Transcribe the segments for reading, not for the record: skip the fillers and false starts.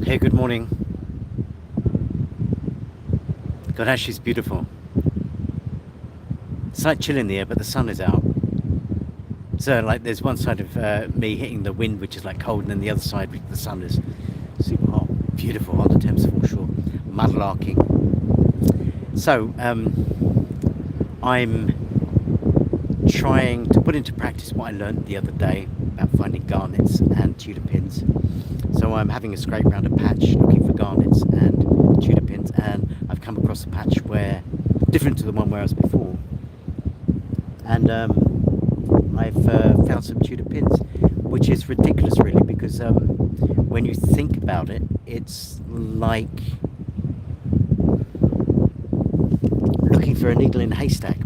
Hey, good morning. God, actually, it's beautiful. It's like chill in the air, but the sun is out. So, like, there's one side of me hitting the wind, which is like cold, and then the other side, the sun is super hot. Beautiful on the Thames Foreshore, Mudlarking. So, I'm trying to put into practice what I learned the other day about finding garnets and tudor pins. So I'm having a scrape around a patch looking for garnets and tudor pins, and I've come across a patch where different to the one where I was before, and I've found some tudor pins, which is ridiculous really, because when you think about it, it's like looking for a needle in a haystack.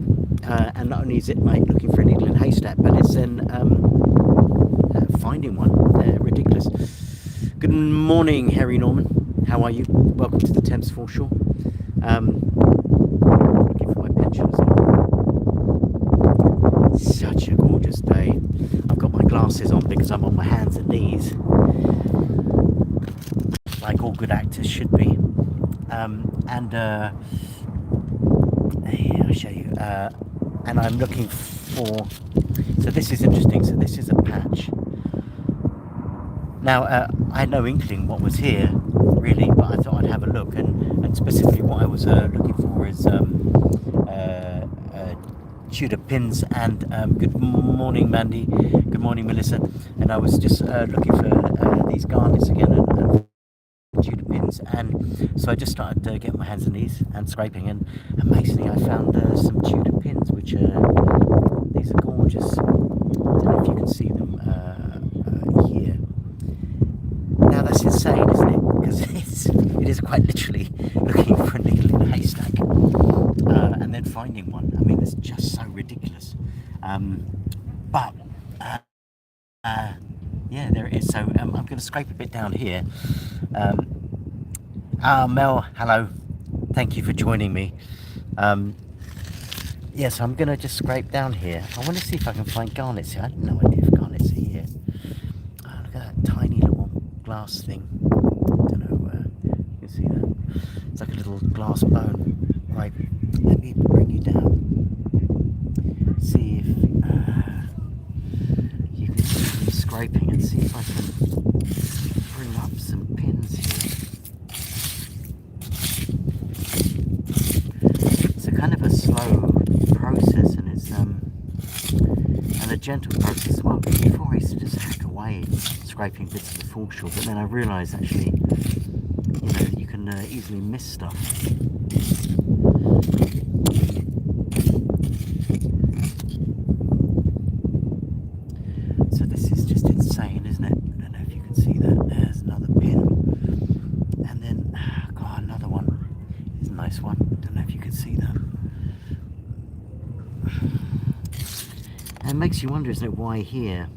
And not only is it like looking for a needle in a haystack, but it's then finding one. Ridiculous. Good morning, Harry Norman. How are you? Welcome to the Thames Foreshore. Looking for my pension as well. Such a gorgeous day. I've got my glasses on because I'm on my hands and knees, like all good actors should be. Here, I'll show you. And I'm looking for. So this is interesting. So this is a patch. Now, I had no inkling what was here, really, but I thought I'd have a look, and specifically what I was looking for is tudor pins, and good morning, Mandy, good morning, Melissa, and I was just looking for these garnets again, and tudor pins, and so I just started getting my hands and knees and scraping, and amazingly I found some tudor pins, which these are gorgeous. I don't know if you can see them here. Now that's insane, isn't it? Because it is quite literally looking for a needle in a haystack, and then finding one. I mean, it's just so ridiculous. But yeah, there it is. So I'm going to scrape a bit down here. Mel, hello. Thank you for joining me. Yes, I'm going to just scrape down here. I want to see if I can find garnets here. I have no idea if garnets are here. Oh, look at that tiny little glass thing. I don't know, you can see that. It's like a little glass bone. Right, let me bring you down. See if you can see me scraping, and see if I can bring up some pins here. It's a kind of a slow process, and it's and a gentle process as well. Before I used to just hack away scraping bits of the foreshore, but then I realised actually, you know, you can easily miss stuff. So this is just insane, isn't it? I don't know if you can see that. There's another pin, and then God, another one. It's a nice one. I don't know if you can see that. And it makes you wonder, isn't it, why here?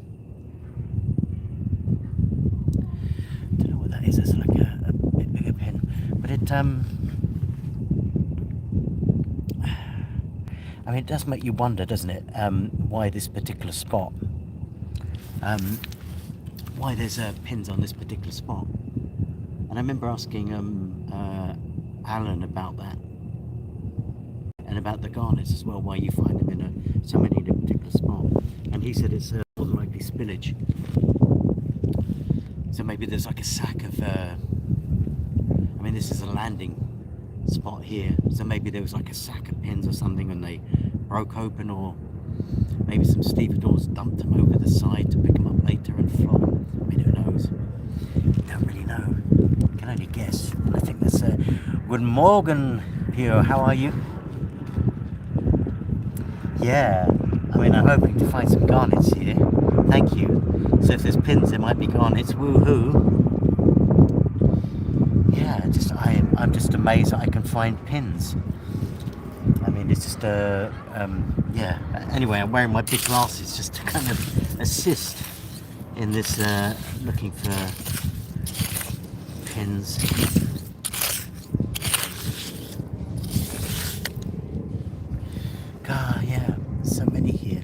Don't know what that is. It's like a bit bigger pin, but it I mean, it does make you wonder, doesn't it? Why this particular spot? Why there's pins on this particular spot? And I remember asking Alan about that, and about the garnets as well. Why you find them in so many in a particular spot? And he said it's more than likely spillage. So maybe there's like a sack of. I mean, this is a landing spot here, so maybe there was like a sack of pins or something, and they broke open, or maybe some stevedores dumped them over the side to pick them up later and flog them. I mean, who knows? Don't really know. Can only guess. And I think that's good morning, Pio. How are you? Yeah, I mean, I'm hoping to find some garnets here. Thank you. So if there's pins, there might be garnets. Woohoo! Yeah, I'm just amazed that I can find pins. I mean, it's just yeah. Anyway, I'm wearing my big glasses just to kind of assist in this looking for pins. God, yeah, so many here.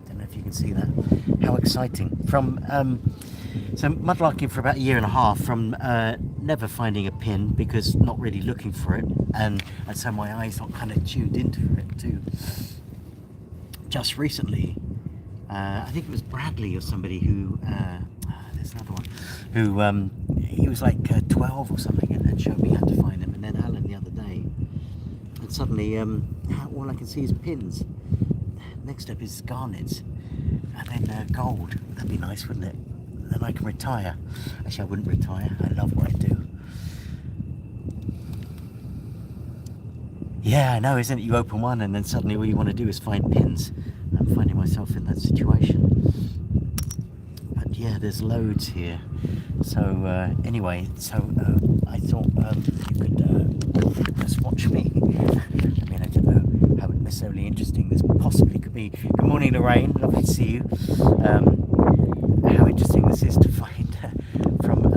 Don't know if you can see that. How exciting! From so mudlarking for about a year and a half, from never finding a pin because not really looking for it, and so my eyes not kind of tuned into it too. Just recently, I think it was Bradley or somebody who, there's another one, who he was like 12 or something and showed me how to find them, and then Alan the other day, and suddenly all I can see is pins. Next up is garnets, and then gold. That'd be nice, wouldn't it? Then I can retire. Actually, I wouldn't retire. I love what I do. Yeah, I know, isn't it? You open one and then suddenly all you want to do is find pins. I'm finding myself in that situation. But yeah, there's loads here. So anyway, so I thought you could just watch me. I mean, I don't know how necessarily interesting this possibly could be. Good morning, Lorraine. Lovely to see you. How interesting this is to find from a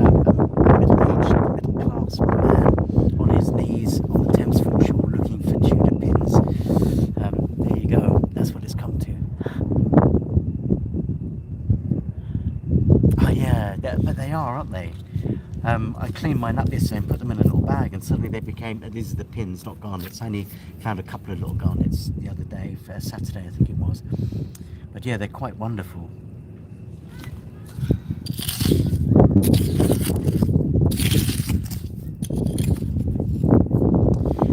middle-aged, middle-class man on his knees on the Thames Foreshore looking for Tudor pins. There you go. That's what it's come to. Oh yeah, but they are, aren't they? I cleaned mine up yesterday and put them in a little bag, and suddenly they became, these are the pins, not garnets. I only found a couple of little garnets the other day, for Saturday I think it was. But yeah, they're quite wonderful.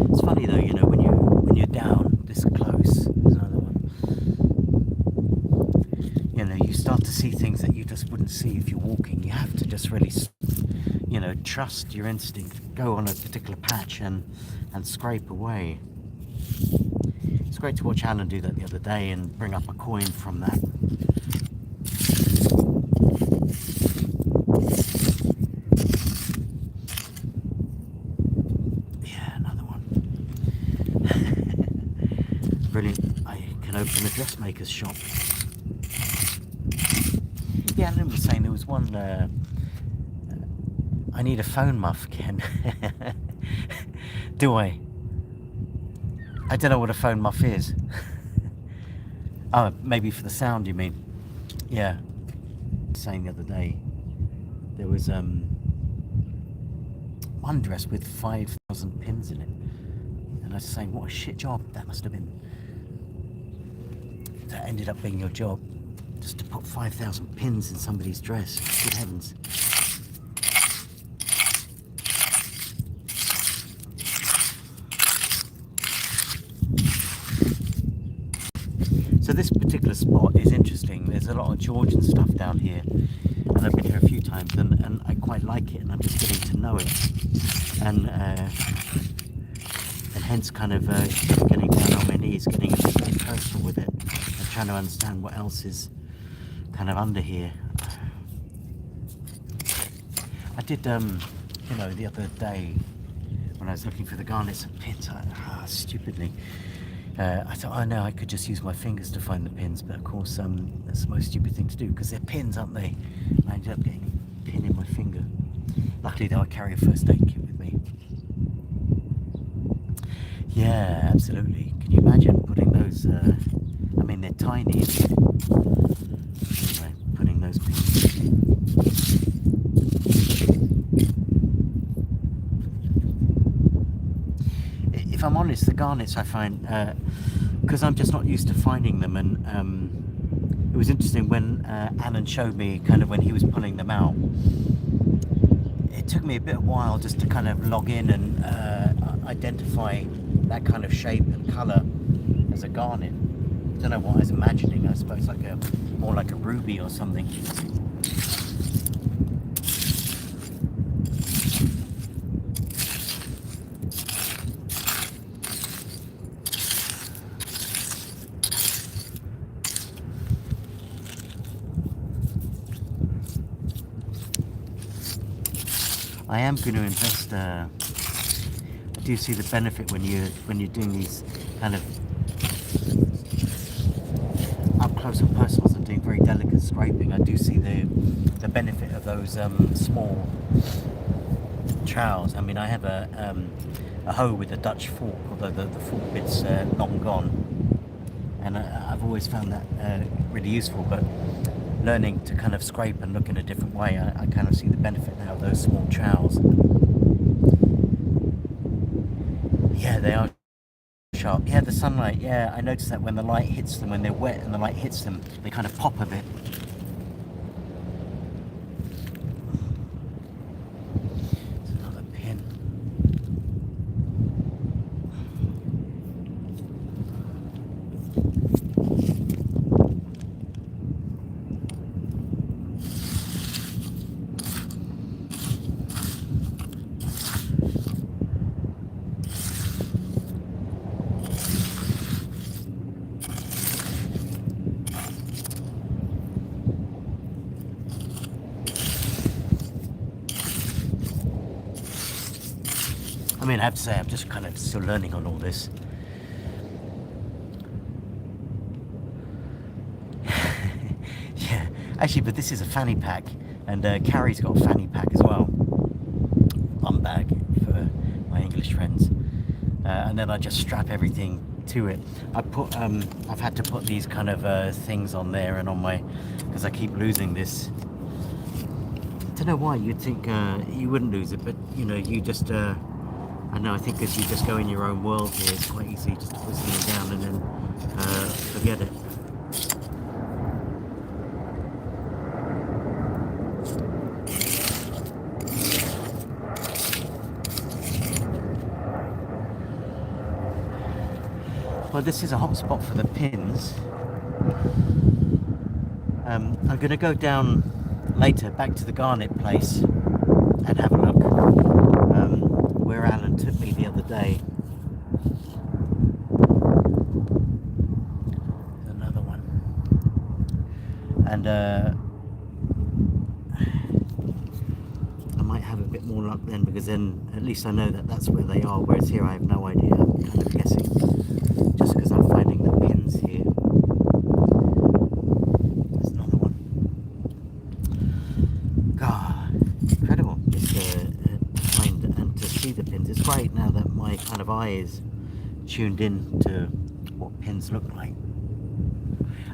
It's funny though, you know, when you're down this close, there's another one, you know, you start to see things that you just wouldn't see if you're walking. You have to just really, you know, trust your instinct, go on a particular patch and scrape away. It's great to watch Alan do that the other day and bring up a coin from that. Yeah, another one. Brilliant. I can open a dressmaker's shop. Yeah, Alan was saying there was one, I need a phone muff, Ken. Do I? I don't know what a phone muff is. Oh, maybe for the sound, you mean? Yeah. Saying the other day, there was one dress with 5,000 pins in it, and I was saying, what a shit job that must have been. That ended up being your job, just to put 5,000 pins in somebody's dress. Good heavens. So this particular spot is interesting. There's a lot of Georgian stuff down here, and I've been here a few times, and I quite like it, and I'm just getting to know it, and hence kind of getting down on my knees, getting a bit personal with it, and trying to understand what else is kind of under here. I did, you know, the other day when I was looking for the garnets and pins, stupidly. I thought, oh no, I could just use my fingers to find the pins, but of course that's the most stupid thing to do, because they're pins, aren't they? I ended up getting a pin in my finger. Luckily though, I carry a first aid kit with me. Yeah, absolutely. Can you imagine putting those, I mean they're tiny. Anyway, putting those pins. If I'm honest, the garnets I find, because I'm just not used to finding them, and it was interesting when Alan showed me kind of when he was pulling them out. It took me a bit of a while just to kind of log in and identify that kind of shape and colour as a garnet. I don't know what I was imagining. I suppose like more like a ruby or something. I am going to invest. I do see the benefit when you're doing these kind of up close and personals and doing very delicate scraping. I do see the benefit of those small trowels. I mean, I have a hoe with a Dutch fork, although the fork bit's long gone, and I've always found that really useful. But learning to kind of scrape and look in a different way, I kind of see the benefit now of those small trowels. Yeah, they are sharp. Yeah, the sunlight. Yeah, I noticed that when the light hits them, when they're wet and the light hits them, they kind of pop a bit. There's another pin. I mean, I have to say, I'm just kind of still learning on all this. Yeah, actually, but this is a fanny pack, and Carrie's got a fanny pack as well. Bum bag for my English friends. And then I just strap everything to it. I've had to put these kind of things on there and on my, because I keep losing this. I don't know why you'd think you wouldn't lose it, but you know, you just, I know, I think as you just go in your own world here, it's quite easy just to put something down and then forget it. Well, this is a hot spot for the pins. I'm going to go down later back to the garnet place and have a look where Alan took me the other day. Another one. And I might have a bit more luck then, because then at least I know that that's where they are, whereas here I have no idea. I'm kind of guessing just because I'm finding the pins here. There's another one. God, incredible just to find and to see the pins. It's great now that my kind of eye is tuned in to what pins look like.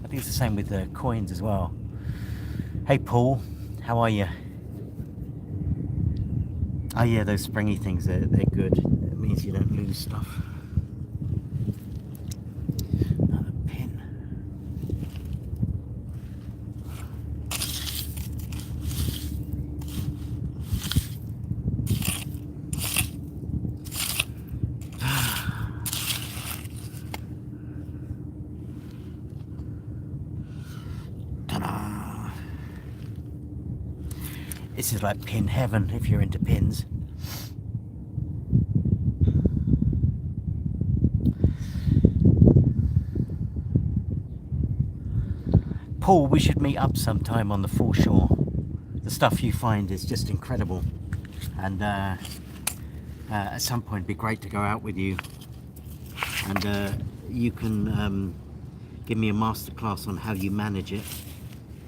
I think it's the same with the coins as well. Hey Paul, how are you? Oh yeah, those springy things, they're good. It means you don't lose stuff. Another pin. Ta-da! This is like pin heaven if you're into pins. Paul, we should meet up sometime on the Foreshore. The stuff you find is just incredible, and at some point it'd be great to go out with you, and you can give me a masterclass on how you manage it.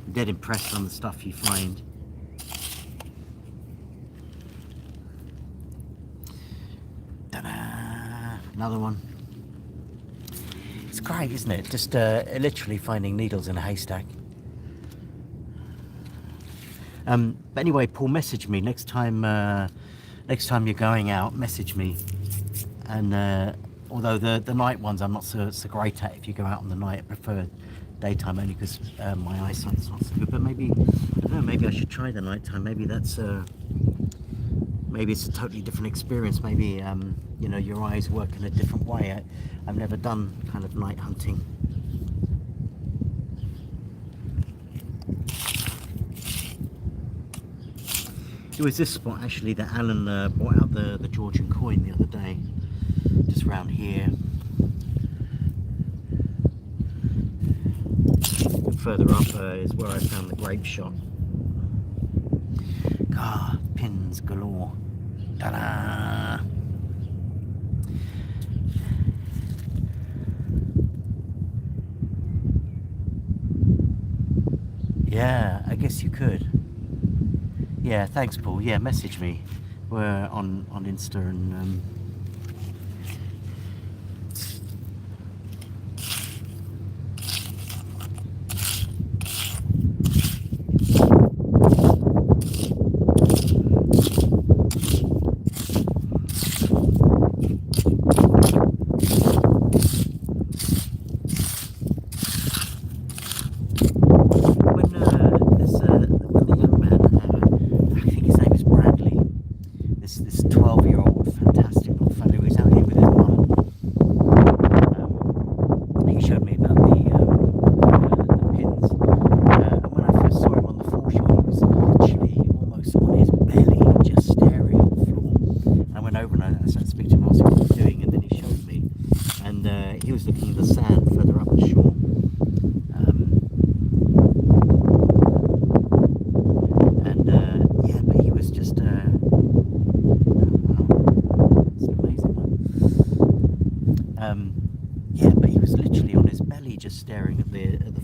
I'm dead impressed on the stuff you find. Ta-da! Another one. It's great, isn't it? Just literally finding needles in a haystack. But anyway, Paul, message me next time. Next time you're going out, message me. And although the night ones I'm not so great at. If you go out on the night, I prefer daytime only because my eyesight's not so good. But maybe, I don't know, maybe I should try the nighttime. Maybe that's maybe it's a totally different experience. Maybe you know, your eyes work in a different way. I've never done kind of night hunting. It was this spot actually that Alan brought out the Georgian coin the other day, just around here. And further up is where I found the grape shot. God, pins galore. Ta-da! Yeah, I guess you could. Yeah, thanks, Paul. Yeah, message me. We're on Insta and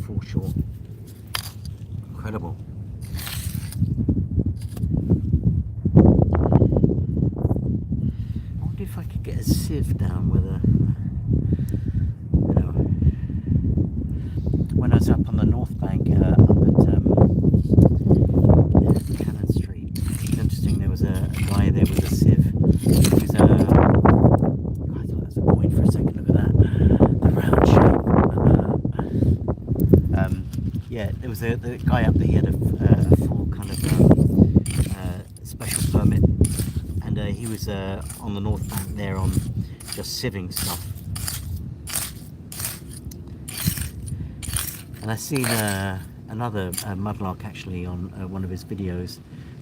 foreshore. Incredible. I wonder if I could get a sieve down with a, you know, when I was up on the north bank, up at Cannon Street. It was interesting. There was a guy there with a sieve. He was I thought that was a point for a second. Look at that, the round shape. Yeah, there was the guy up there. He had a full kind of special permit, and he was on the north bank there on just sieving stuff. And I've seen another mudlark actually on one of his videos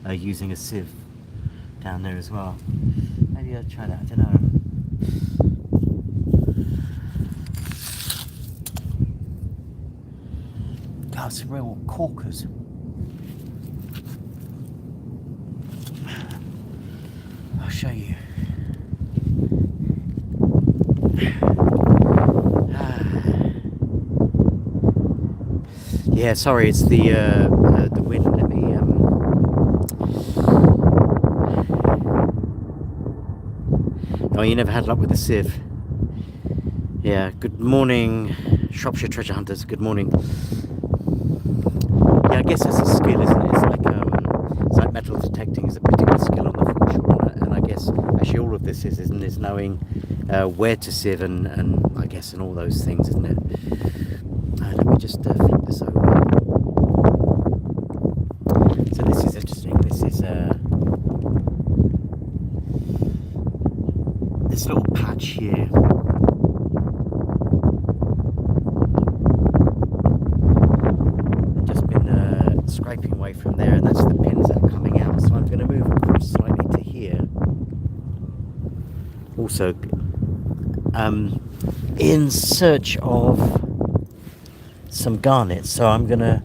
using a sieve down there as well. Maybe I'll try that, I don't know. Oh, some real corkers. I'll show you. Yeah, sorry, it's the wind. Let me Oh, you never had luck with the sieve. Yeah, good morning, Shropshire treasure hunters. Good morning. Yeah, I guess it's a skill, isn't it? It's like metal detecting is a particular skill on the foreshore, and I guess actually all of this is knowing where to sieve and I guess and all those things, isn't it? Let me just flip this over. So this is interesting. This is this little patch here. Just been scraping away from there, and that's the pins that are coming out. So I'm going to move across slightly to here. Also, in search of some garnets, so I'm going to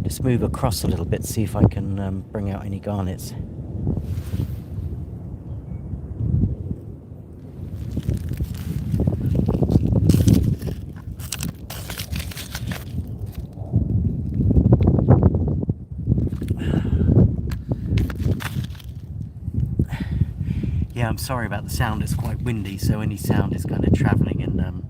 just move across a little bit, see if I can bring out any garnets. Yeah, I'm sorry about the sound, it's quite windy, so any sound is kind of travelling, and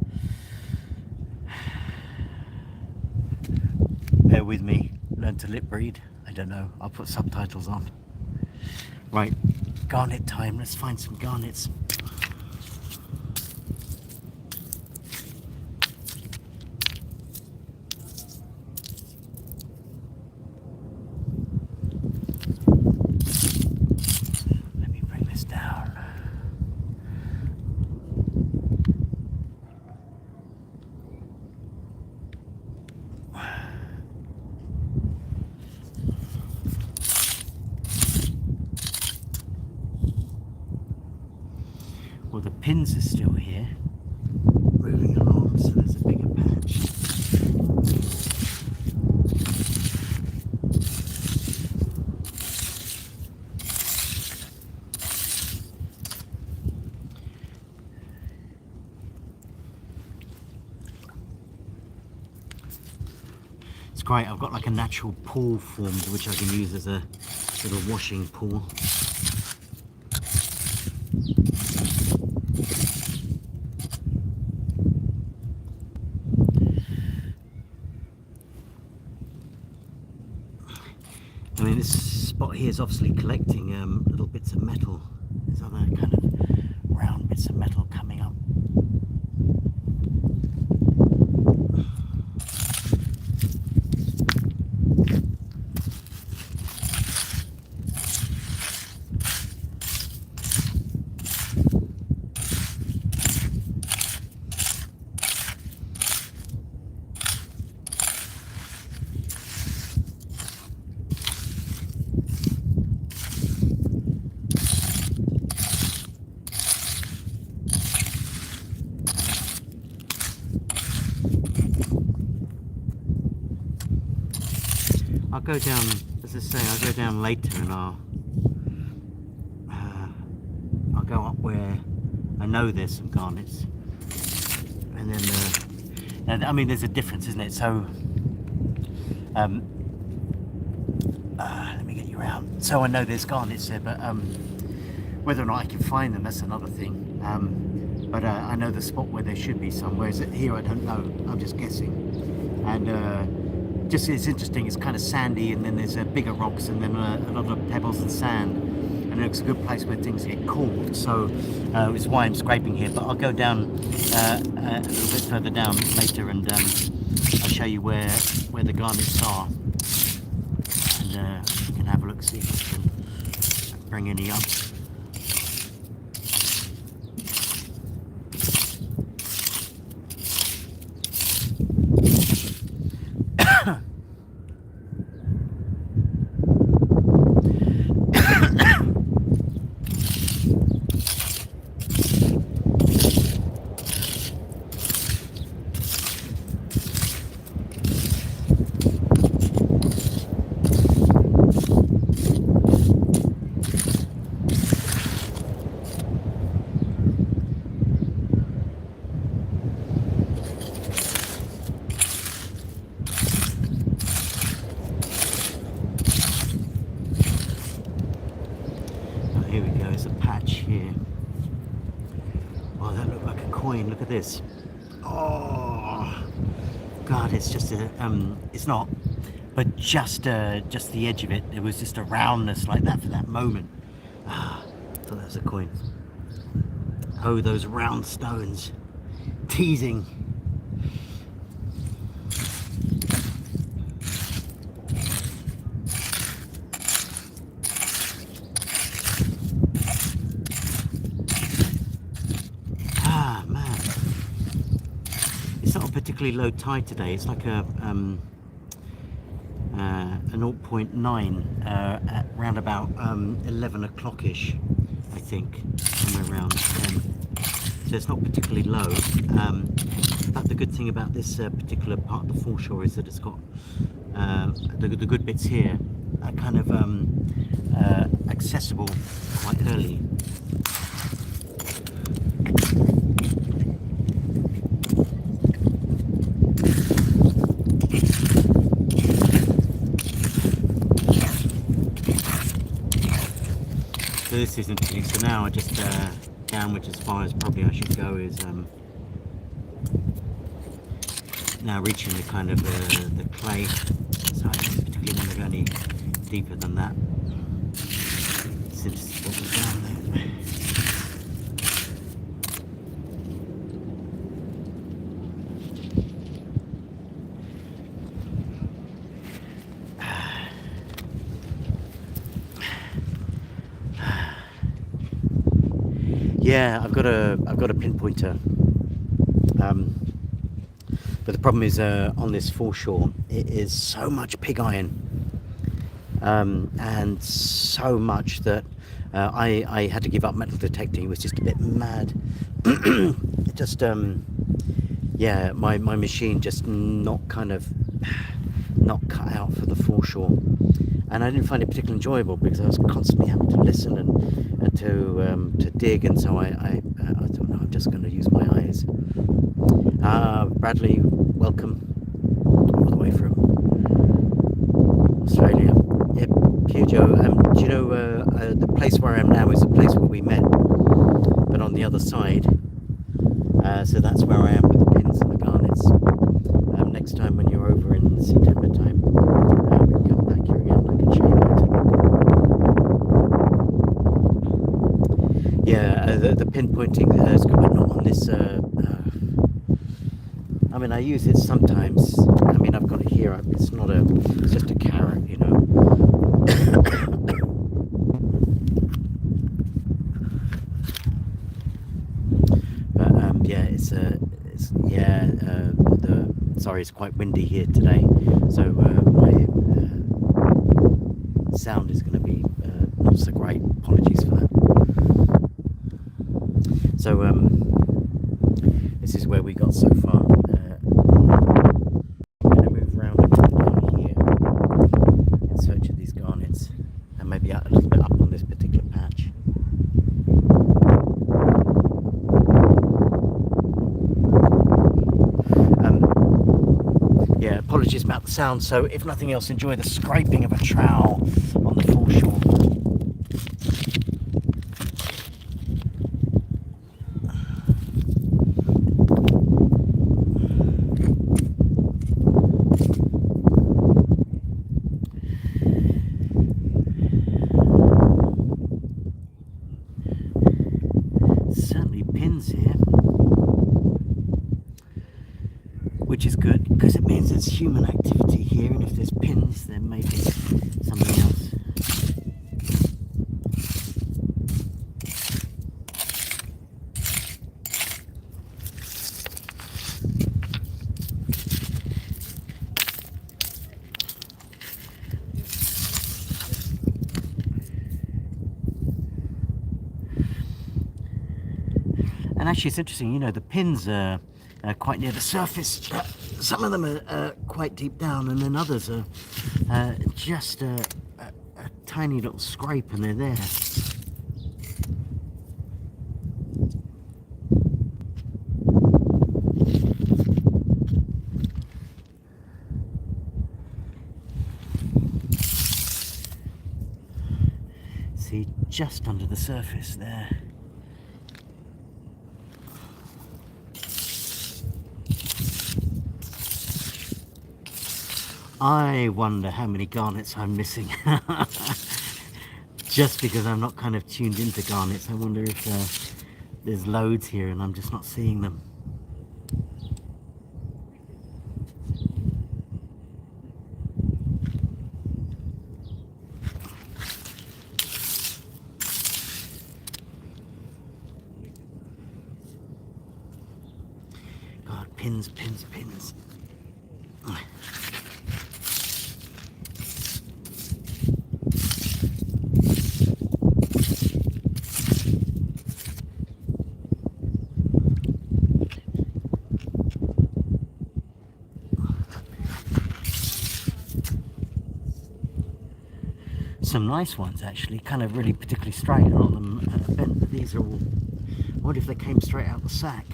bear with me, learn to lip read, I don't know, I'll put subtitles on. Right, garnet time, let's find some garnets. Let me bring this down. Well, the pins are still here, moving along, so there's a bigger patch. It's great, I've got like a natural pool formed, which I can use as a little washing pool. I mean, this spot here is obviously collecting little bits of metal. There's other kind of round bits of metal coming up. I'll go down, as I say, I'll go down later, and I'll go up where I know there's some garnets, and then I mean, there's a difference, isn't it? So Um, let me get you around. So I know there's garnets there, but whether or not I can find them, that's another thing. But I know the spot where there should be some. Whereas here, I don't know. I'm just guessing. And just it's interesting. It's kind of sandy, and then there's bigger rocks, and then a lot of pebbles and sand. And it looks a good place where things get caught. So it's why I'm scraping here. But I'll go down a little bit further down later, and I'll show you where the garnets are. And you can have a look, see if I can bring any up. Here we go, it's a patch here. Oh, that looked like a coin. Look at this. Oh, God, it's just a, it's not, but just the edge of it. There was just a roundness like that for that moment. Ah, I thought that was a coin. Oh, those round stones. Teasing. It's not a particularly low tide today. It's like a 0.9 at round about 11 o'clock-ish, I think, somewhere around then. So it's not particularly low. But the good thing about this particular part of the foreshore is that it's got the good bits here are kind of accessible quite early. So this is interesting. So now I just downwards as far as probably I should go is now reaching the kind of the clay. So I don't particularly want to go any deeper than that. It's interesting what was down there. Yeah, I've got a pinpointer, but the problem is on this foreshore it is so much pig iron, and so much that I had to give up metal detecting. It was just a bit mad. It just yeah, my machine just not cut out for the foreshore, and I didn't find it particularly enjoyable because I was constantly having to listen and to dig, and so I thought, no, I'm just going to use my eyes. Bradley, welcome all the way from Australia. Yep, Pujo. Do you know the place where I am now is the place where we met, but on the other side. So that's where I am with the pins and the garnets. Next time when you're over in September time, we can come back here again. I can show you where to look. Yeah, the pinpointing is good, but not on this. I mean, I use it sometimes. I mean, I've got it here. It's not a. It's just a carrot, you know. But yeah, sorry, it's quite windy here today, so my sound is going to be not so great. Apologies for that. So this is where we got so far. I'm going to move around a bit down here in search of these garnets, and maybe a little bit up on this particular patch. Yeah, apologies about the sound. So if nothing else, enjoy the scraping of a trowel on the foreshore. Certainly pins here, which is good because it means there's human activity here, and if there's pins then maybe something else. And actually it's interesting, you know, the pins are quite near the surface. Some of them are quite deep down, and then others are just a tiny little scrape and they're there. See, just under the surface there. I wonder how many garnets I'm missing. Just because I'm not kind of tuned into garnets, I wonder if there's loads here and I'm just not seeing them. God, pins, pins, pins. Some nice ones actually, kind of really particularly straight, a lot of them bent, but these are all, I wonder if they came straight out the sack.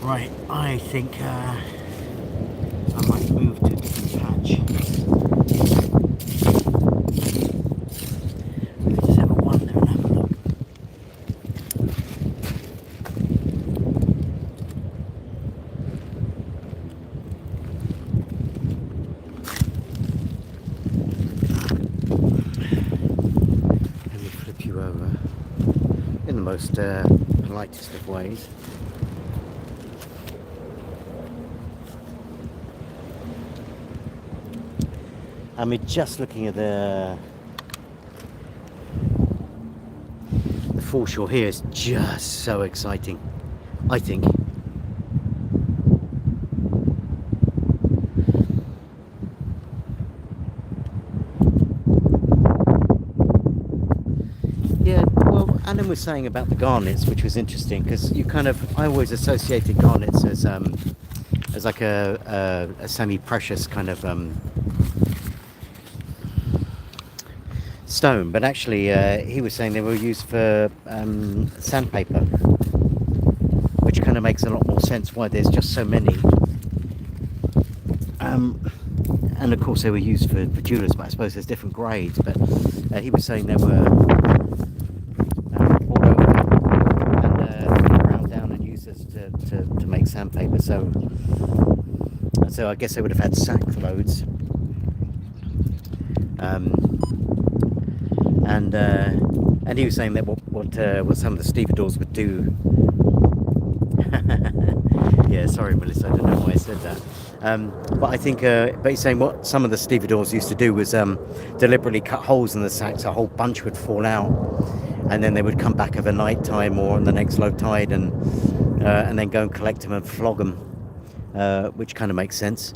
Right, I think I might move to a different patch. Let's just have a wander and have a look. Let me flip you over in the most politest of ways. I mean, just looking at the foreshore here is just so exciting, I think. Yeah, well, Alan was saying about the garnets, which was interesting, because I always associated garnets as like a semi-precious kind of stone, but actually he was saying they were used for sandpaper, which kind of makes a lot more sense why there's just so many. And of course they were used for jewelers, but I suppose there's different grades. But he was saying they were poured over and ground down and used as to make sandpaper. So I guess they would have had sack loads. And he was saying that what some of the stevedores would do. Yeah, sorry, Melissa, I don't know why I said that. But I think, but he's saying what some of the stevedores used to do was deliberately cut holes in the sacks. A whole bunch would fall out, and then they would come back over night time or on the next low tide, and then go and collect them and flog them, which kind of makes sense.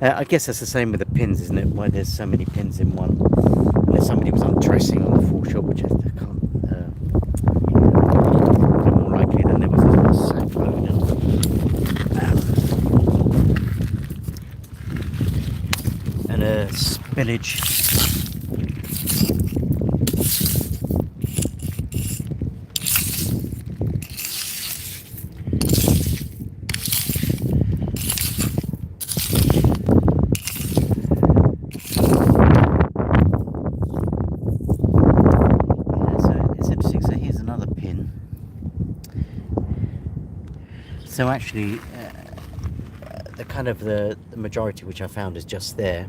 I guess that's the same with the pins, isn't it? Why there's so many pins in one. Unless somebody was undressing on the foreshore, which I can't. More likely than there was a sack load. And a spillage. So actually, the majority which I found is just there,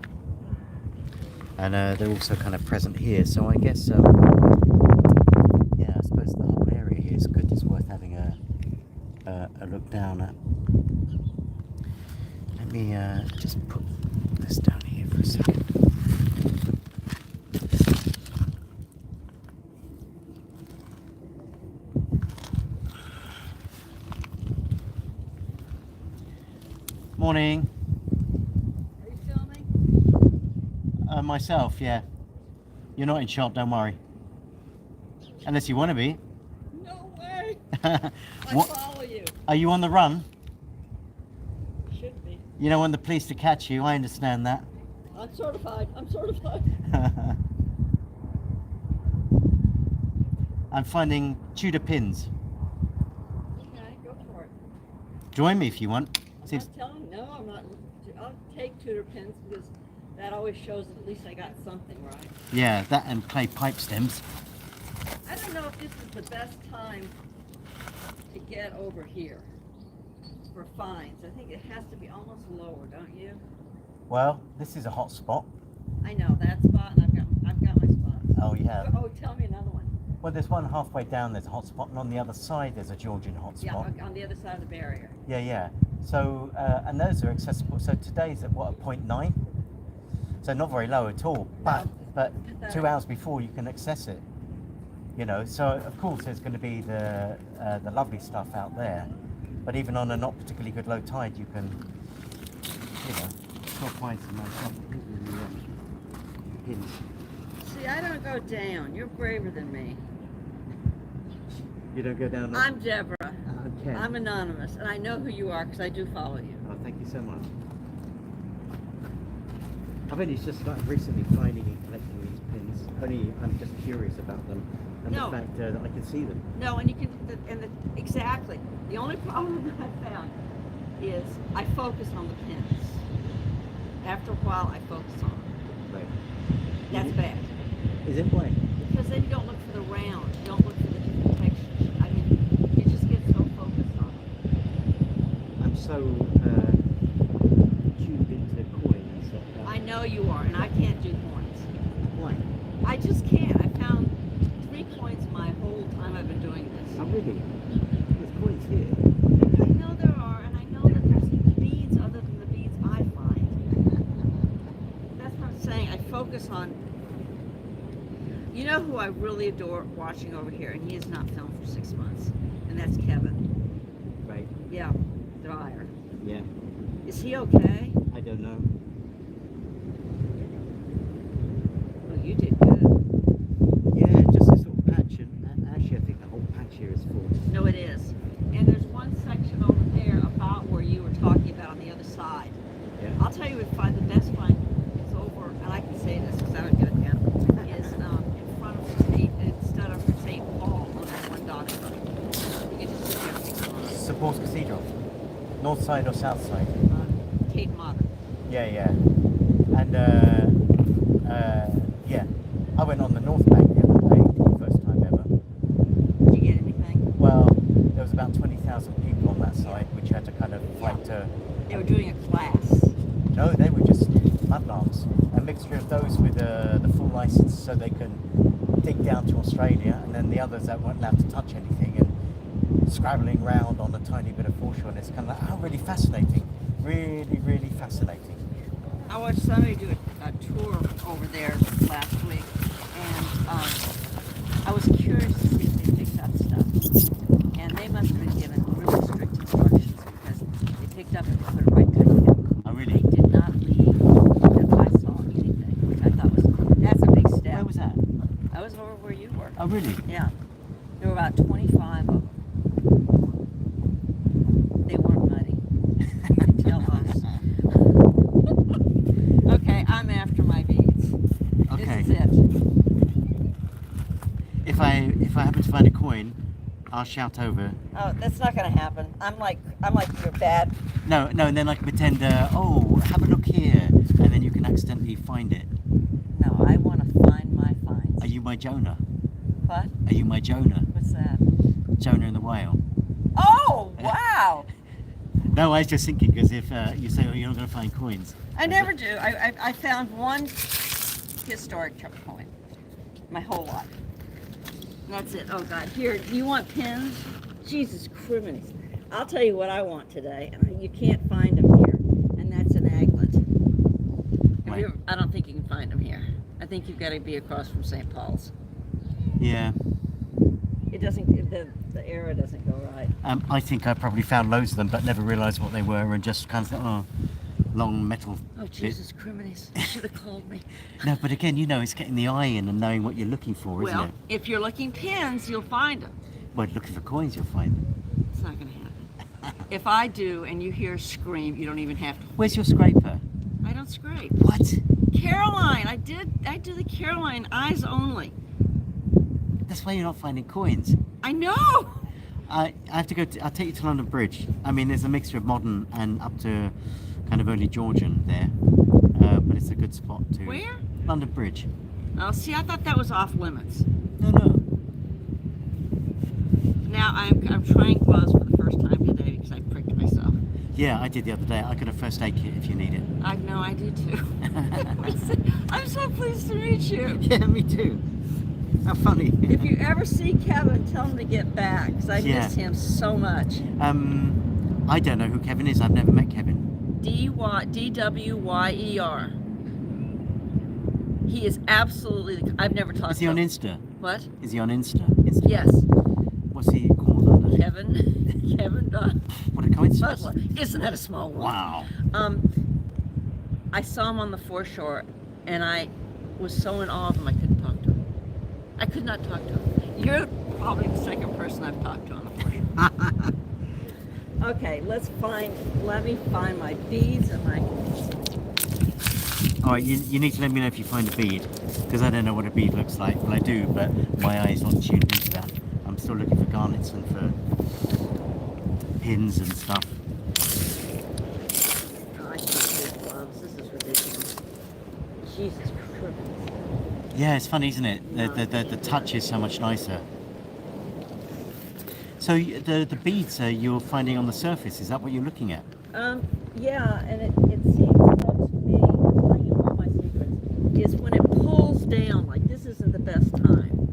and they're also kind of present here. So I guess, yeah, I suppose the whole area here is good. It's worth having a look down at. Let me just put this down here for a second. Morning. Are you filming? Myself, yeah. You're not in shot, don't worry. Unless you want to be. No way. What? Follow you. Are you on the run? Should be. You don't want the police to catch you, I understand that. I'm certified. I'm finding Tudor pins. Okay, go for it. Join me if you want. I'm not telling. No, I'm not. I'll take Tudor pins because that always shows that at least I got something right. Yeah, that and clay pipe stems. I don't know if this is the best time to get over here for finds. I think it has to be almost lower, don't you? Well, this is a hot spot. I know that spot, and I've got my spot. Oh, you have? Oh, tell me another one. Well, there's one halfway down. There's a hot spot, and on the other side there's a Georgian hot spot. Yeah, on the other side of the barrier. Yeah, yeah. So, and those are accessible. So today's at what, a 0.9? So not very low at all. But 2 hours before you can access it. You know, so of course there's going to be the lovely stuff out there. But even on a not particularly good low tide, you can, you know, still find some nice stuff. Pins. See, I don't go down. You're braver than me. You don't go down there? I'm Deborah. Okay. I'm anonymous, and I know who you are because I do follow you. Oh, thank you so much. I've only just started recently finding and collecting these pins. I'm just curious about them and the fact that I can see them. No, and you can, exactly. The only problem that I found is I focus on the pins. After a while, I focus on them. Right. That's bad. Is it why? Because then you don't look for the round. You don't look for the different textures. I mean, you just get so focused on them. I'm so tuned into coin and stuff. I know you are, and I can't do coins. Why? I just can't. I found 3 coins my whole time I've been doing this. Oh, really? There's coins here. I know there are, and I know that there's beads other than the beads I find. That's what I'm saying. I focus on. You know who I really adore watching over here, and he has not filmed for 6 months, and that's Kevin. Right. Yeah, Dwyer. Yeah. Is he okay? I don't know. Well, you did good. Yeah, just this little patch, and actually I think the whole patch here is full. No, it is. And there's one section over there about where you were talking about on the other side. Yeah. I'll tell you, the best find is over North side or south side? Cape Modern. Yeah, yeah. And yeah, I went on the north bank the other day, first time ever. Did you get anything? Well, there was about 20,000 people on that side, which had to kind of fight to. They were doing a class. No, they were just mudlarks. A mixture of those with the full license, so they can dig down to Australia, and then the others that weren't allowed to touch anything and scrabbling around on a tiny bit of foreshore. And it's kind of like, oh, really fascinating, really fascinating. I watched somebody do a tour over there last week, and I was curious to see if they picked up stuff. And they must have been given really strict instructions because they picked up and put it right back in. Oh, really? They did not leave if I saw anything, which I thought that's a big step. Where was that? I was over where you were. Oh, really? Yeah. There were about 25 of them. They weren't muddy. You can tell us. Okay, I'm after my beads. Okay. This is it. If I happen to find a coin, I'll shout over. Oh, that's not going to happen. I'm like your bad. No, and then I can pretend, oh, have a look here, and then you can accidentally find it. No, I want to find my finds. Are you my Jonah? What? Are you my Jonah? What's that? Jonah and the whale. Oh, wow! No, I was just thinking, because if you say, oh, you're not going to find coins. I never do. I found one historic coin my whole life. And that's it. Oh, God. Here, do you want pins? Jesus Christ. I'll tell you what I want today. You can't find them here. And that's an aglet. Right. I don't think you can find them here. I think you've got to be across from St. Paul's. Yeah. It doesn't, the arrow doesn't go right. I think I probably found loads of them, but never realised what they were, and just kind of thought, oh, long metal. Oh, Jesus Christ. You should have called me. No, but again, it's getting the eye in and knowing what you're looking for, isn't Well, it? if you're looking pins, you'll find them. Well, looking for coins, you'll find them. It's not going to happen. If I do and you hear a scream, you don't even have to. Where's your scraper? I don't scrape. What? Caroline, I do the Caroline eyes only. That's why you're not finding coins. I know. I have to go. I'll take you to London Bridge. I mean, there's a mixture of modern and up to kind of early Georgian there, but it's a good spot too. Where? London Bridge. Oh, see, I thought that was off limits. No. Now I'm trying gloves for the first time today because I pricked myself. Yeah, I did the other day. I got a first aid kit if you need it. I know, I do too. I'm so pleased to meet you. Yeah, me too. How funny. If you ever see Kevin, tell him to get back because I miss him so much. I don't know who Kevin is. I've never met Kevin. DWYER. He is absolutely. I've never talked. Is he to on him. Insta? What? Is he on Insta? Yes. What's he called under? Kevin Dunn. What a coincidence. Butler. Isn't that a small world? Wow. I saw him on the Foreshore, and I was so in awe of him I couldn't talk to him. I could not talk to him. You're probably the second person I've talked to on the Foreshore. Okay, let me find my beads and my... Alright, you need to let me know if you find a bead, because I don't know what a bead looks like. Well, I do, but my eye's not tuned into that. I'm still looking for garnets and for pins and stuff. Oh, I can't use gloves. This is ridiculous. Jesus Christ. Yeah, it's funny, isn't it? The touch is so much nicer. So the beads you're finding on the surface, is that what you're looking at? Yeah, and it seems to me, I'm telling you all my secrets, is when it pulls down, like this isn't the best time.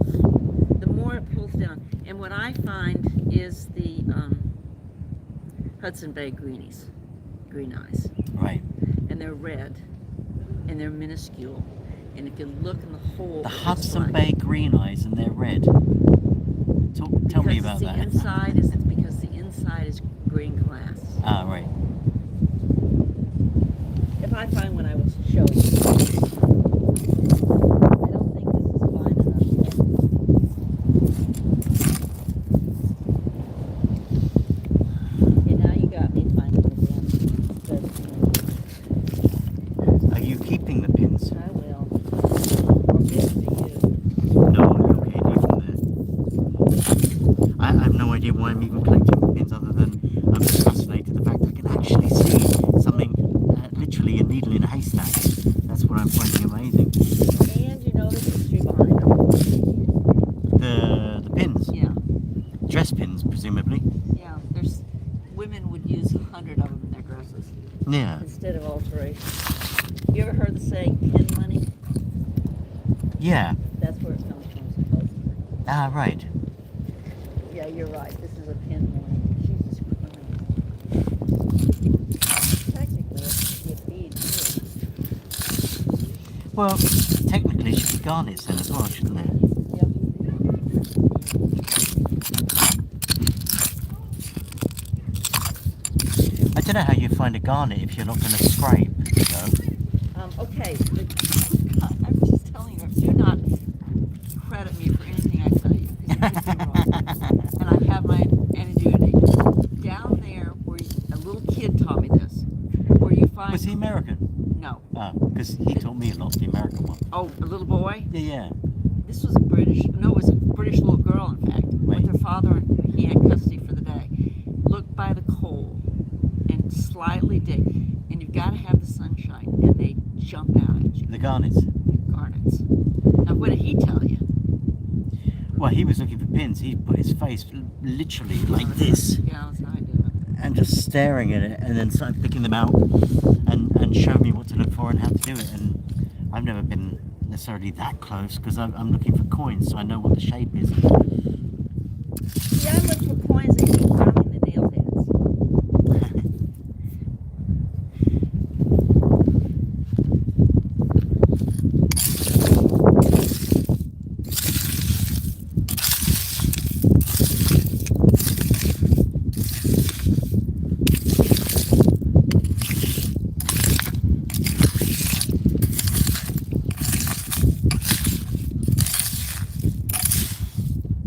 The more it pulls down. And what I find is the Hudson Bay greenies, green eyes. Right. And they're red, and they're minuscule. And if you look in the hole... The Hudson Bay green eyes and they're red. Tell me about that. Because the inside is green glass. Ah, right. If I find one, I will show you. I don't think this is fine enough yet. And now you got me finding them again. Are you keeping the pins? I will. Or give it to you. No, you're okay, leave them there. I have no idea why I'm even collecting pins other than I'm just fascinated the fact I can pins, presumably. Yeah, there's women would use 100 of them in their dresses Yeah. instead of alteration. You ever heard the saying pin money? Yeah. That's where it comes from, supposedly. Ah, right. Yeah, you're right. This is a pin money. Jesus Christ. Technically, it should be a bead too. Well, technically, it should be garnets then as well, shouldn't there? Yep. I don't know how you find a garnet if you're not going to scrape, Okay, I'm just telling you, do not credit me for anything I tell you, because it could be wrong. And I have my ingenuity. Down there, where a little kid taught me this, where you find... Was he American? No. Oh, because he taught me a lot, the American one. Oh, a little boy? Yeah, yeah. This was a British, no, it was a British little girl, in fact, Right. with her father, and he had custody for the day. Look by the coal and slightly dig, and you've got to have the sunshine, and they jump out at you. The garnets. Garnets. Now, what did he tell you? Well, he was looking for pins. He put his face literally like this, Yeah, that's how I do it. and just staring at it, and then started picking them out, and showed me what to look for and how to do it. And I've never been necessarily that close because I'm looking for coins, so I know what the shape is. See, I look for coins that you can find in the nail heads.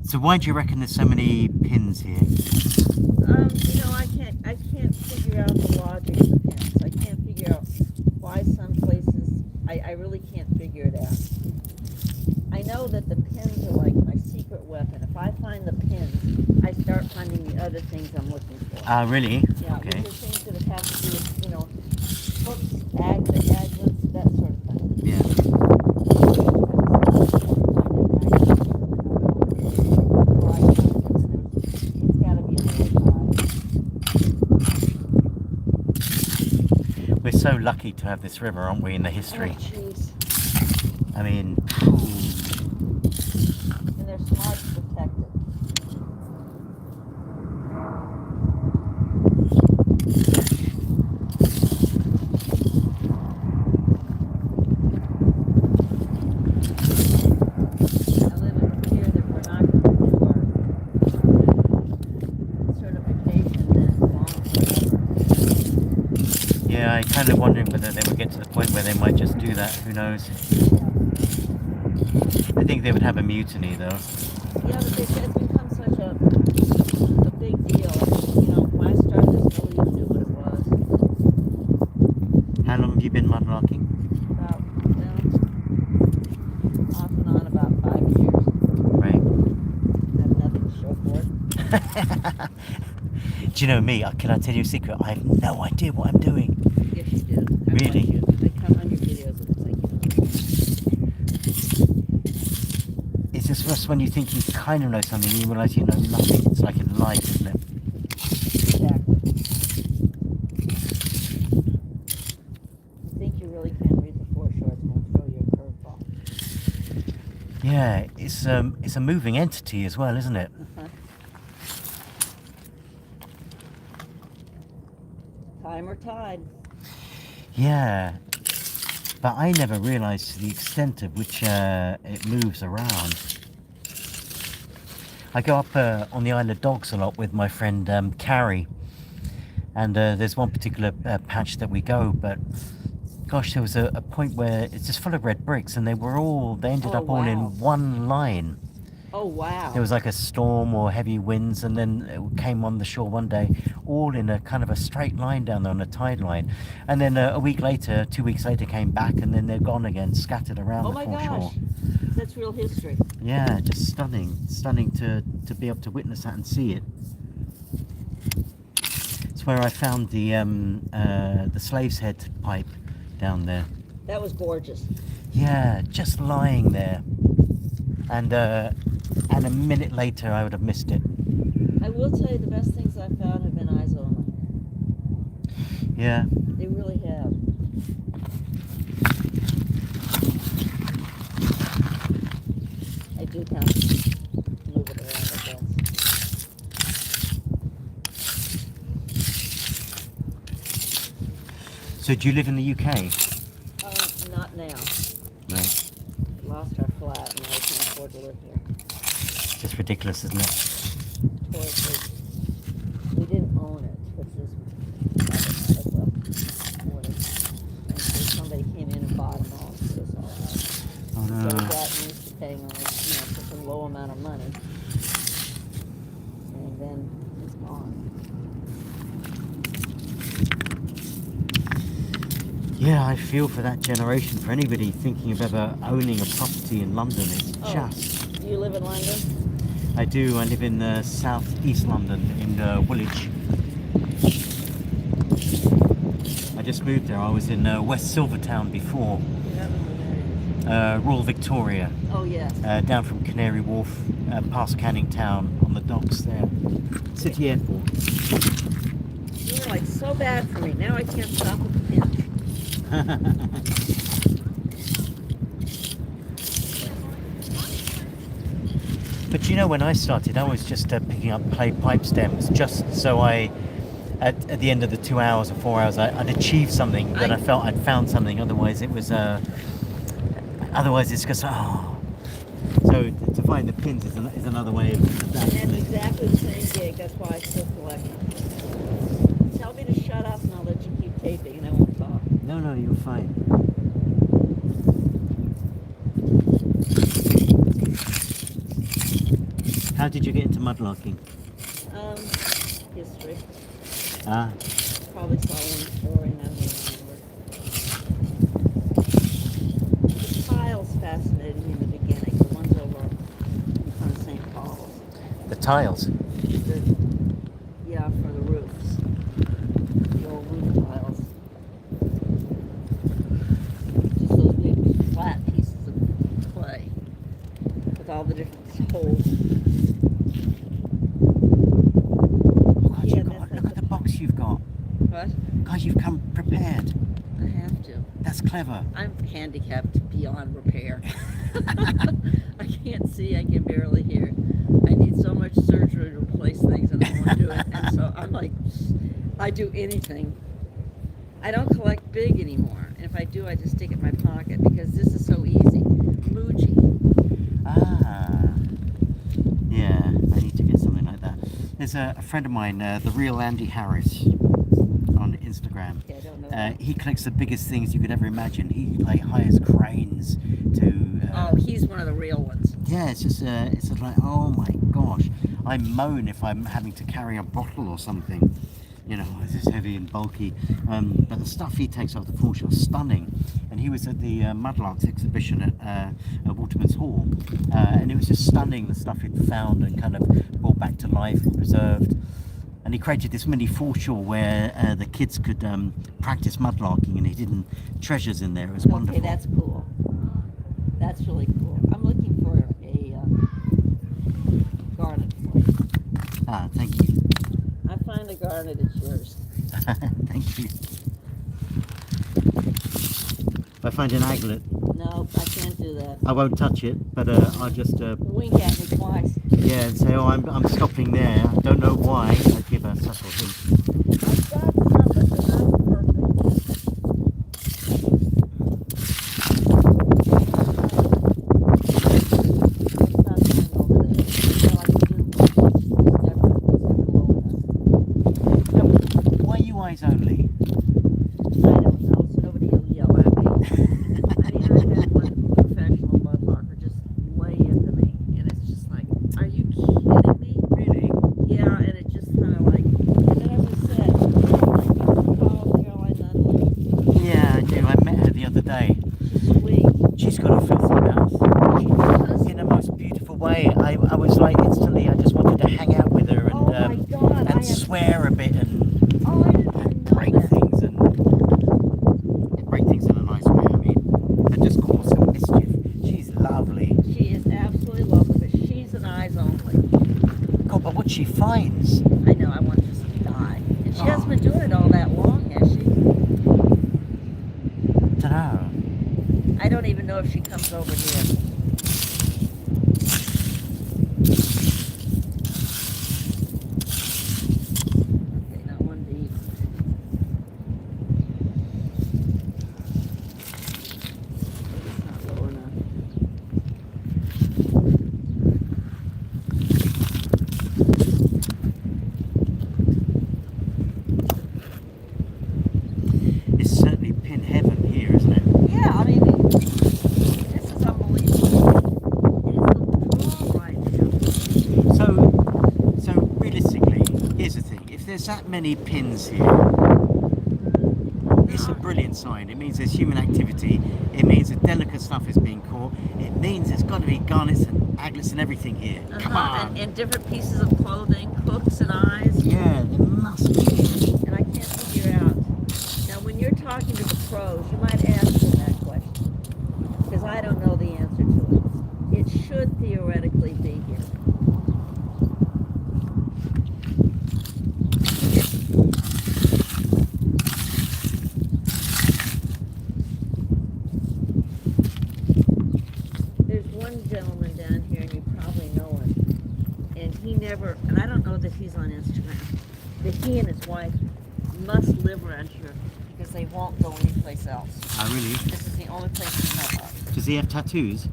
So why do you reckon there's so many pins here? I can't figure out the logic of the pins. I can't figure out why some places, I really can't figure it out. I know that the pins are like my secret weapon. If I find the pins, I start finding the other things I'm looking for. Ah, really? Yeah, Okay. which are things that have to do with, hooks, aglets, that sort of thing. Yeah. It's gotta be another side. We're so lucky to have this river, aren't we, in the history? Oh, jeez. I mean, And they're smart to protect it. I live in fear that we're not going to do our certification that's long forever. yeah, I'm kind of wondering whether they would get to the point where they might just do that. Who knows? I think they would have a mutiny, though. Yeah, but it's become such a big deal. When I started this, nobody even knew what it was. How long have you been mudlarking? About, off and on about 5 years. Right. I have nothing to show for it. Do you know me? Can I tell you a secret? I have no idea what I'm doing. Yes, you do. I Really? watch you. I come on your videos and it's like, It's just just when you think you kind of know something, you realise you know nothing. It's like in life, isn't it? exactly. You think you really can read the foreshore, it's going to throw you a curveball. Yeah, it's a moving entity as well, isn't it? Uh-huh. Time or tide. Yeah, but I never realised the extent of which it moves around. I go up on the Isle of Dogs a lot with my friend Carrie, and there's one particular patch that we go, but gosh, there was a point where it's just full of red bricks, and they ended up all wow. in one line. Oh, wow. There was like a storm or heavy winds, and then it came on the shore one day, all in a kind of a straight line down there on a tide line. And then a week later, 2 weeks later, came back, and then they're gone again, scattered around Oh the my foreshore. gosh. That's real history. Yeah, just stunning to be able to witness that and see it. It's where I found the Slave's Head pipe down there. That was gorgeous. Yeah, just lying there, and a minute later I would have missed it. I will tell you the best things I've found have been eyes only. Yeah. They really have. I do kind of move it around, I guess. So do you live in the UK? Not now. No. Lost our flat and now we can't afford to live here. Just ridiculous, isn't it? We didn't own it, which is somebody came in and bought them all and threw us all out. Oh So we no. got used to paying only, such a low amount of money. And then it's gone. Yeah, I feel for that generation. For anybody thinking of ever owning a property in London, it's just. Do you live in London? I do. I live in south east London in Woolwich. I just moved there. I was in West Silvertown before. Royal Victoria. Oh, yes. Down from Canary Wharf, past Canning Town on the docks there. City Airport. You're like so bad for me. Now I can't stop at the pinch. But you know, when I started, I was just picking up clay pipe stems, just so at the end of the 2 hours or 4 hours, I'd achieved something that I felt I'd found something. Otherwise, it was otherwise it's just So to find the pins is another way of that. And that's exactly the same gig. That's why I still collect them. Tell me to shut up and I'll let you keep taping and I won't talk. No, you're fine. How did you get into mudlarking? History. Ah, Probably saw one story and I don't remember. The tiles fascinated me in the beginning. The ones over in front of St. Paul's. the tiles. Yeah, for the roofs. The old roof tiles. Just those big flat pieces of clay with all the different holes. Look at the box you've got. What? God, you've come prepared. I have to. That's clever. I'm handicapped beyond repair. I can't see, I can barely hear. I need so much surgery to replace things and I won't do it. And so I'm like, I do anything. I don't collect big anymore. And if I do, I just stick it in my pocket because this is so easy. Muji. Ah. Yeah, I need to get something like that. There's a friend of mine, the real Andy Harris, on Instagram. Okay, I don't know. He collects the biggest things you could ever imagine. He hires cranes to. Oh, he's one of the real ones. Yeah, it's just like, oh my gosh, I moan if I'm having to carry a bottle or something. You know, this is heavy and bulky. But the stuff he takes off the Foreshore is stunning. And he was at the Mudlarks exhibition at Waterman's Hall, and it was just stunning, the stuff he'd found and kind of brought back to life and preserved. And he created this mini foreshore where the kids could practice mudlarking, and he hidden treasures in there. It was wonderful. Okay, that's cool. That's really cool. I'm looking for a garnet place. Ah, thank you. I find a garnet, it's yours. Thank you. If I find an aglet, No, I can't do that. I won't touch it, but I'll just Wink at me twice. yeah, and say, oh, I'm stopping there. I don't know why. I'd give a subtle hint. I've got some, but they're not perfect. Why you eyes only? I don't know, so nobody will yell at me. I had one professional mudlarker just lay into me, and it's just like, are you kidding me? Really? Yeah, and it just kind of like, and then as I said, like, oh, Caroline Nunley, Yeah, I do. I met her the other day. she's sweet. She's got a filthy mouth. In the most beautiful way. I was like, instantly, I just wanted to hang out with her and Oh my God, I and have- swear a bit and Oh, I didn't even know break that. things and break things in a nice way. I mean, and just cause some mischief. She's lovely. She is absolutely lovely, but she's an eyes only. God, but what she finds. I know, I want to just die. And she hasn't been doing it all that long, has she? Dunno. I don't even know if she comes over here. Okay, not one deep. It's not low enough. It's certainly pin heaven here, isn't it? Yeah, I mean, this is unbelievable. It's the draw right now. So realistically, here's the thing. If there's that many pins here, it's a brilliant sign. It means there's human activity. It means that delicate stuff is being caught. It means there's got to be garnets and aglets and everything here. Come on. And different pieces of clothing, hooks and eyes. Yeah, there must be. And I can't figure out. Now, when you're talking to the pros, you might ask them that question. Because I don't know the answer to it. It should theoretically be here. There's one gentleman down here, and you probably know him. And he never, and I don't know that he's on Instagram, but he and his wife must live around here because they won't go anyplace else. Oh, really? This is the only place we know of. Does he have tattoos?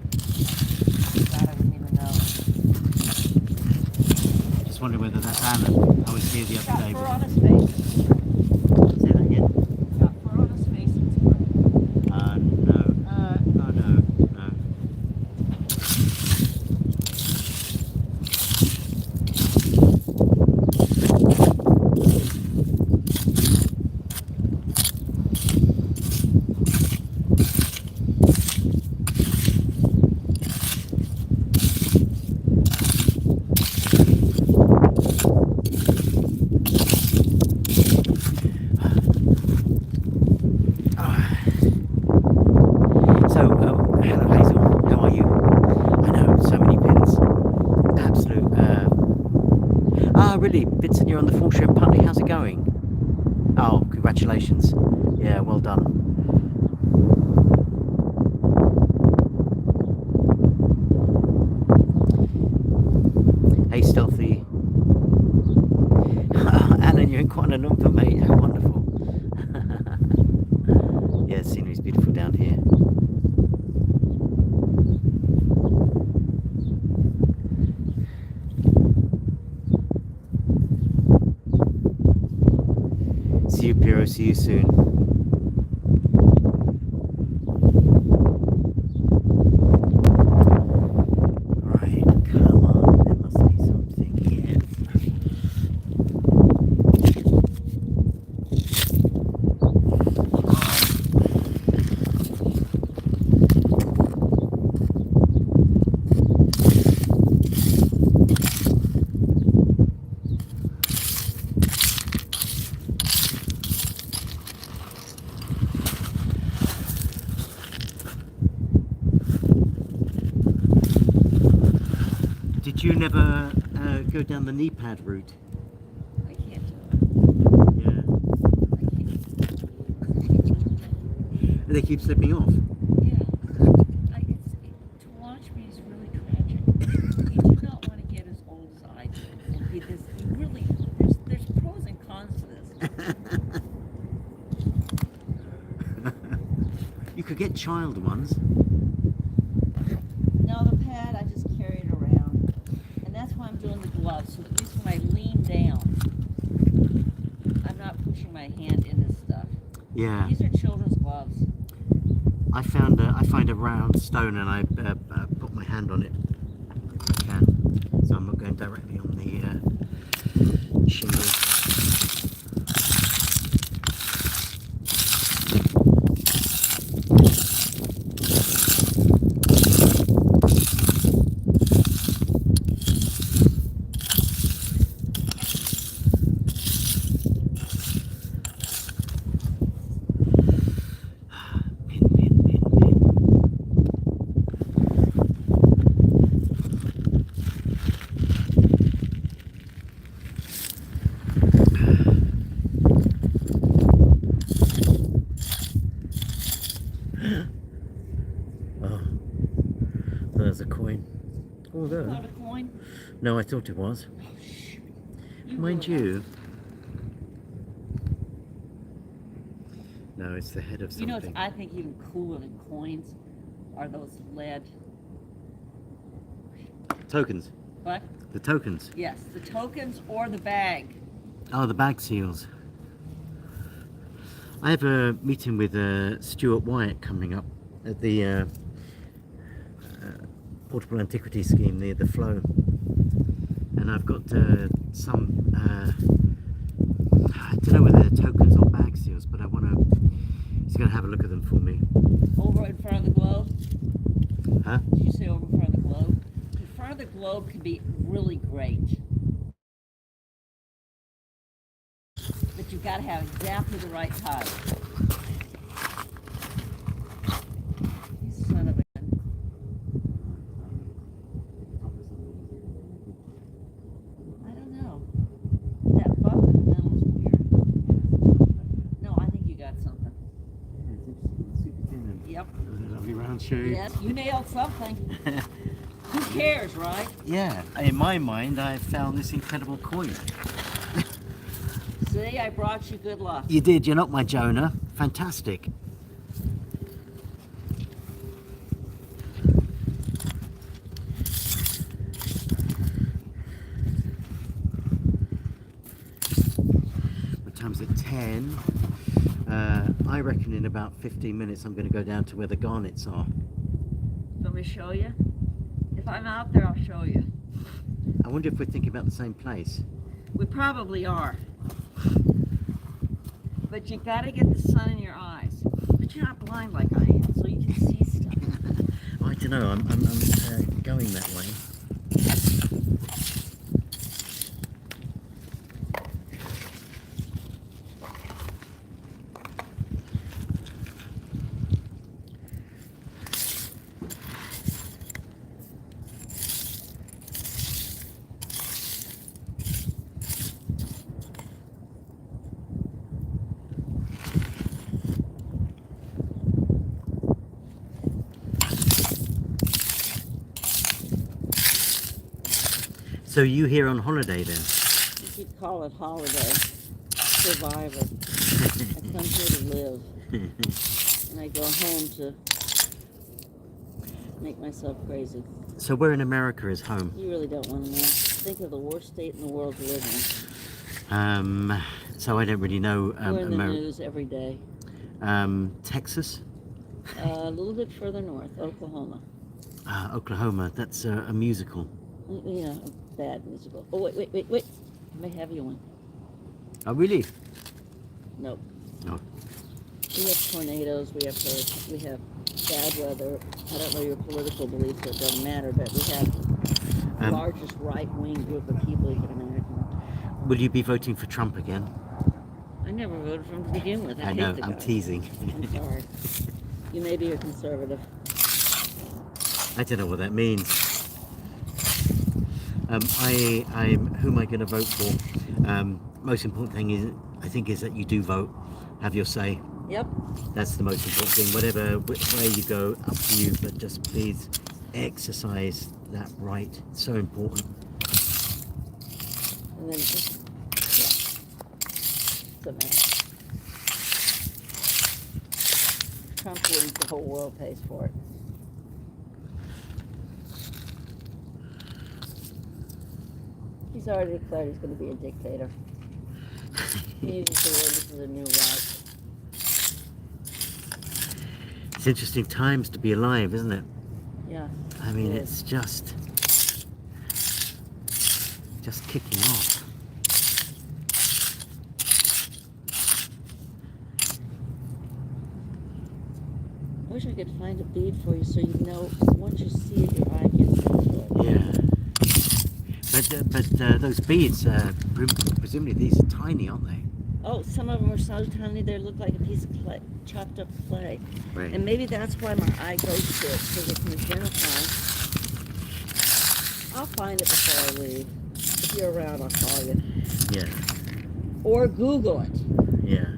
God, I wouldn't even know. Just wondering whether that's Anna. I was here the He's other got day. fur on his face. Say that again? He's got fur on his face. It's fur. No. Oh, no. No. So, hello Hazel, how are you? I know, so many pins. Absolute. Really? Vincent, you're on the Foreshore in Putney. How's it going? Oh, congratulations. Yeah, well done. Hey, Stealthy. Alan, you're in quite a number, mate. How wonderful. Yeah, the scenery's beautiful down here. See you, Piero. See you soon. Right, come on. There must be something here. Did you never go down the knee pad route? I can't do Yeah. it. They keep slipping off. Yeah. To watch me is really tragic. You do not want to get as old as I do. And be this, really, there's pros and cons to this. You could get child ones. No, the pad, I just carry it around. And that's why I'm doing the gloves, so at least when I lean down, I'm not pushing my hand into stuff. Yeah. These are children's gloves. I find a round stone and I put my hand on it if I can. So I'm not going directly on the shingle. Although, Not a coin? no, I thought it was. Oh, shoot. Mind really you. No, it's the head of You know, something. I think even cooler than coins are those lead. Tokens. What? The tokens. Yes, the tokens or the bag. Oh, the bag seals. I have a meeting with Stuart Wyatt coming up at the Portable Antiquity Scheme near the Flow, and I've got some. I don't know whether they're tokens or bag seals, but I want to. He's going to have a look at them for me. Over in front of the globe? Huh? Did you say over in front of the globe? In front of the globe can be really great. But you've got to have exactly the right type. You son of a gun. I don't know. That bump in the middle is weird. No, I think you got something. Super thin and Yep. lovely round shape. Yes, you nailed something. Who cares, right? Yeah, in my mind, I found this incredible coin. See, I brought you good luck. You did. You're not my Jonah. Fantastic. What time's it? 10. I reckon in about 15 minutes I'm going to go down to where the Gsrnets are. Want me to show you? If I'm out there, I'll show you. I wonder if we're thinking about the same place. We probably are. But you gotta get the sun in your eyes. But you're not blind like I am, so you can see stuff. I don't know. I'm going that way. So you here on holiday then? You could call it holiday. Survivor. I come here to live. And I go home to make myself crazy. So where in America is home? You really don't want to know. Think of the worst state in the world to live in. So I don't really know. We're in the news every day. Texas? A little bit further north, Oklahoma. Oklahoma. That's a musical. Yeah, a bad musical. Oh, wait. I may have you one. Oh, really? Nope. No. We have tornadoes, we have hurricanes, we have bad weather. I don't know your political beliefs, so it doesn't matter, but we have the largest right-wing group of people you can imagine. Will you be voting for Trump again? I never voted for him to begin with. I know, hate the I'm guy. teasing. I'm sorry. You may be a conservative. I don't know what that means. Who am I going to vote for? Most important thing is, I think, is that you do vote, have your say. Yep. That's the most important thing. Whatever way you go, up to you. But just please exercise that right. It's so important. And then just, yeah. It's a mess. Trump wins, the whole world pays for it. He's already declared he's going to be a dictator. He uses the word, this is a new right. It's interesting times to be alive, isn't it? Yeah. I mean, it it's just kicking off. I wish I could find a bead for you so you know once you see it, your eye gets into it. Yeah. But those beads, presumably these are tiny, aren't they? Oh, some of them are so tiny they look like a piece of clay, chopped up clay. Right. And maybe that's why my eye goes to it, because it can identify. I'll find it before I leave. If you're around, I'll call you. Yeah. Or Google it. Yeah.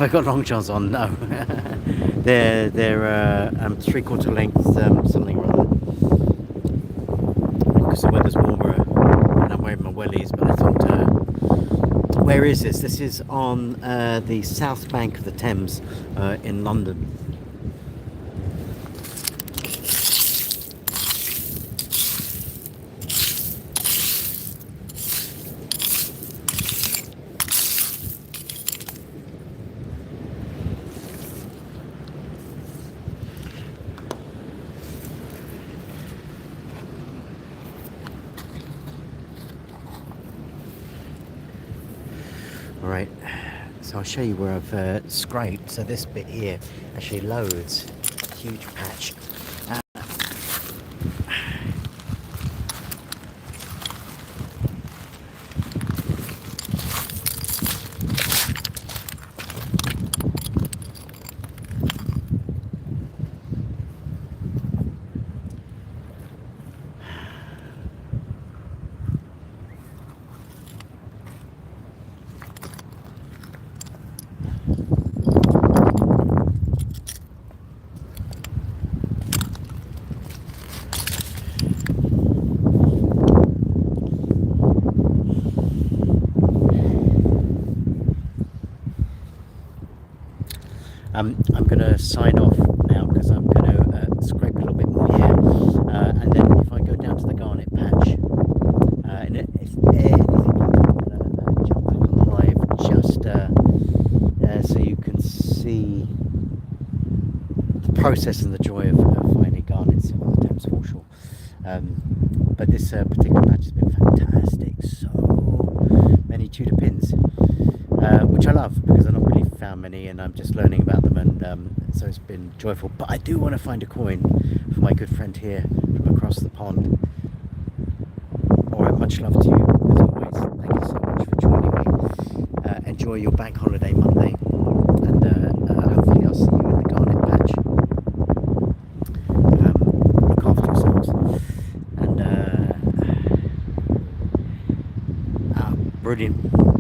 I got long johns on? No. they're 3/4 length something or other. Because the weather's warmer and I'm wearing my wellies, but I thought, where is this? This is on the south bank of the Thames in London. Alright, so I'll show you where I've scraped. So this bit here, actually loads, huge patch. I'm going to sign off now because I'm going to scrape a little bit more here, and then if I go down to the garnet patch, and if anything, I'm going to jump back on the live just so you can see the process and the joy of finding garnets on the Thames Foreshore. But this particular patch has been fantastic. So many Tudor pins, which I love because I've not really found many, and I'm just learning about them, and so it's been joyful. But I do want to find a coin for my good friend here from across the pond. Alright, much love to you as always. Thank you so much for joining me. Enjoy your bank holiday Monday, and hopefully I'll see you in the garnet patch. Look after yourselves, and brilliant.